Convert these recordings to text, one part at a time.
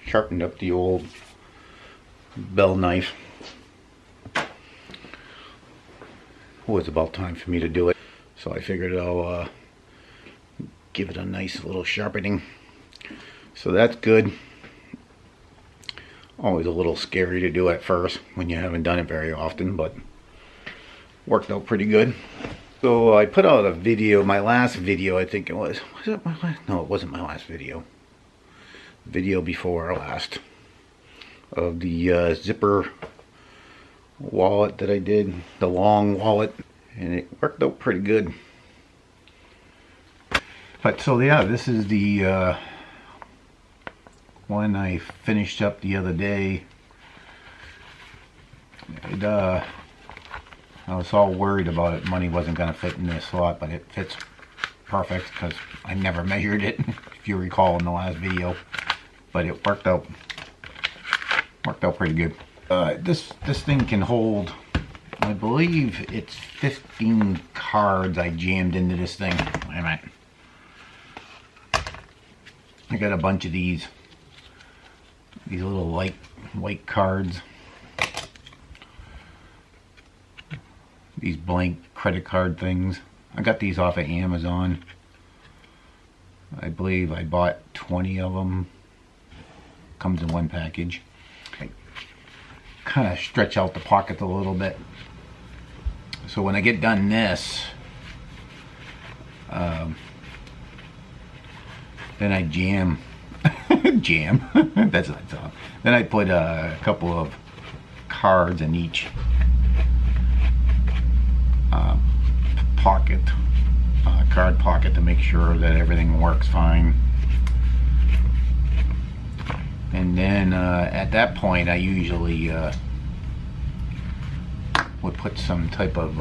sharpened up the old bell knife. It was about time for me to do it, so I figured I'll give it a nice little sharpening. So that's good. Always a little scary to do at first when you haven't done it very often, but worked out pretty good. So I put out a video, my last video I think it was it my last? No, it wasn't my last video. Video before our last, of the zipper wallet that I did, the long wallet, and it worked out pretty good. But so yeah, this is the one I finished up the other day. I was all worried about it. Money wasn't going to fit in this slot, but it fits perfect because I never measured it, if you recall in the last video. But it worked out pretty good. This thing can hold, I believe it's 15 cards I jammed into this thing. Wait a minute. I got a bunch of these little light white cards. These blank credit card things. I got these off of Amazon. I believe I bought 20 of them. Comes in one package. I kind of stretch out the pocket a little bit. So when I get done this, then I jam. That's what I thought. Then I put a couple of cards in each pocket, card pocket, to make sure that everything works fine. And then at that point I usually would put some type of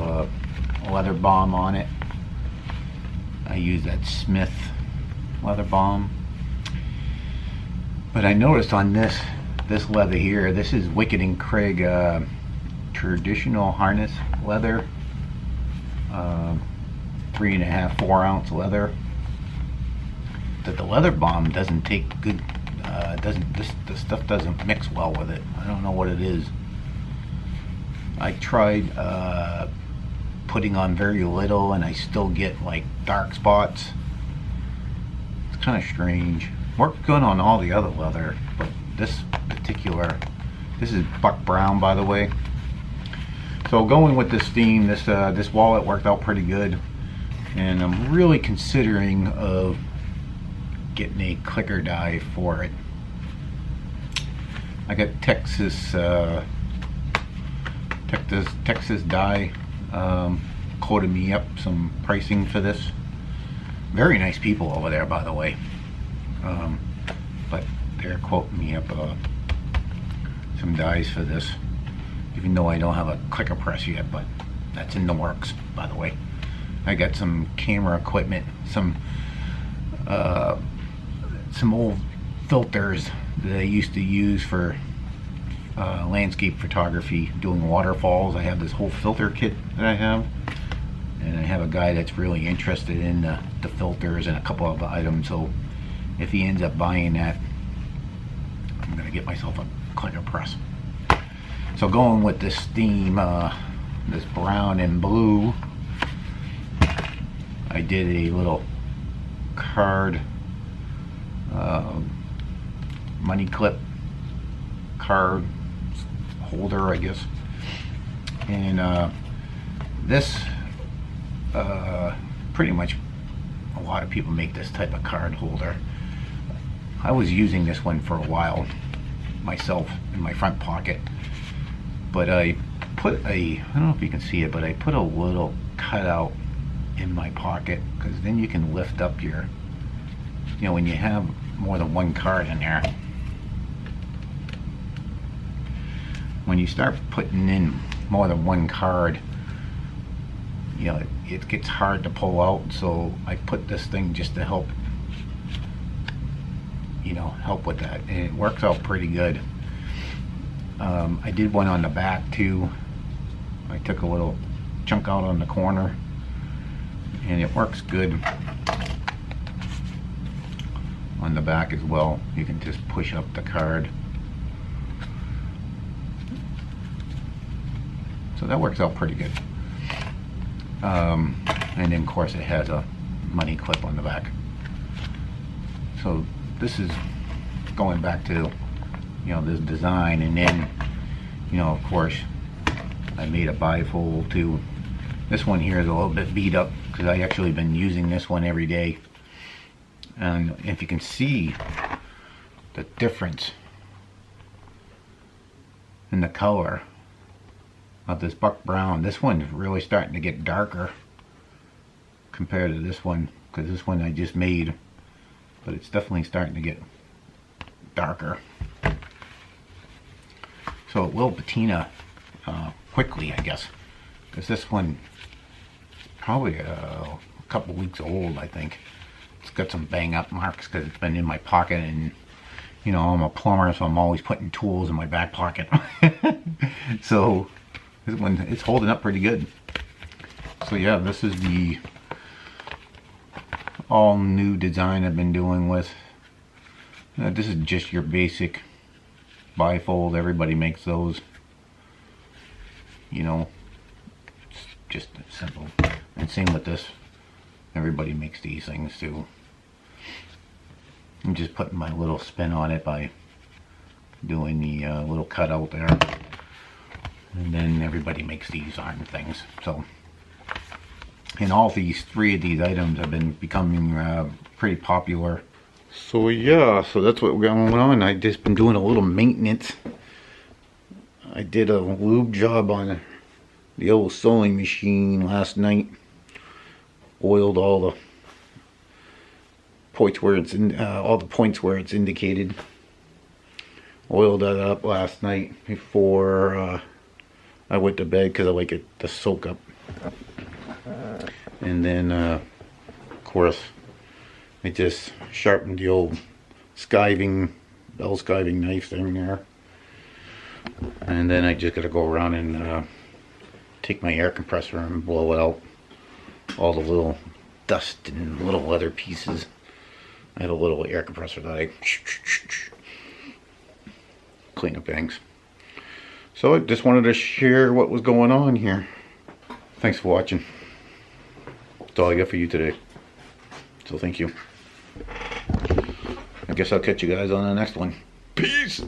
leather balm on it. I use that Smith leather balm. But I noticed on this leather here, this is Wicked and Craig traditional harness leather, 3.5, 4 ounce leather. That the leather balm doesn't take good. This stuff doesn't mix well with it. I don't know what it is. I tried putting on very little, and I still get like dark spots. It's kind of strange. Worked good on all the other leather, but this particular, this is Buck Brown, by the way. So going with this theme, this wallet worked out pretty good, and I'm really considering of getting a clicker die for it. I got Texas die quoted me up some pricing for this. Very nice people over there, by the way. But they're quoting me up some dies for this, even though I don't have a clicker press yet, but that's in the works, by the way. I got some camera equipment, some old filters that I used to use for landscape photography, doing waterfalls. I have this whole filter kit that I have, and I have a guy that's really interested in the filters and a couple of items, so if he ends up buying that, I'm going to get myself a clicker press. So going with this theme, this brown and blue, I did a little card, money clip card holder, I guess. And this, pretty much a lot of people make this type of card holder. I was using this one for a while myself in my front pocket, but I put I don't know if you can see it, but I put a little cutout in my pocket, because then you can lift up your, when you have more than one card in there, when you start putting in more than one card, it gets hard to pull out. So I put this thing just to help with that, and it works out pretty good. I did one on the back too. I took a little chunk out on the corner, and it works good. on the back as well. You can just push up the card. So that works out pretty good. And then of course it has a money clip on the back. So this is going back to, you know, this design. And then, you know, of course I made a bifold too. This one here is a little bit beat up because I actually been using this one every day. And if you can see the difference in the color of this buck brown, this one's really starting to get darker compared to this one, because this one I just made, but it's definitely starting to get darker. So it will patina quickly, I guess, because this one is probably a couple weeks old, I think. It's got some bang up marks because it's been in my pocket, and you know, I'm a plumber, so I'm always putting tools in my back pocket. So this one, it's holding up pretty good. So yeah, this is the all new design I've been doing with. This is just your basic bifold. Everybody makes those. You know, it's just simple. And same with this. Everybody makes these things too. I'm just putting my little spin on it by doing the little cutout there. And then everybody makes these iron things. So, and all these three of these items have been becoming pretty popular. So yeah, so that's what we're going on. I just been doing a little maintenance. I did a lube job on the old sewing machine last night. Oiled all the points where it's in, all the points where it's indicated. Oiled that up last night before I went to bed because I like it to soak up. And then of course I just sharpened the old skiving, bell skiving knife thing there. And then I just gotta go around and take my air compressor and blow out all the little dust and little leather pieces. I had a little air compressor that I clean up things. So I just wanted to share what was going on here. Thanks for watching. That's all I got for you today. So thank you. I guess I'll catch you guys on the next one. Peace!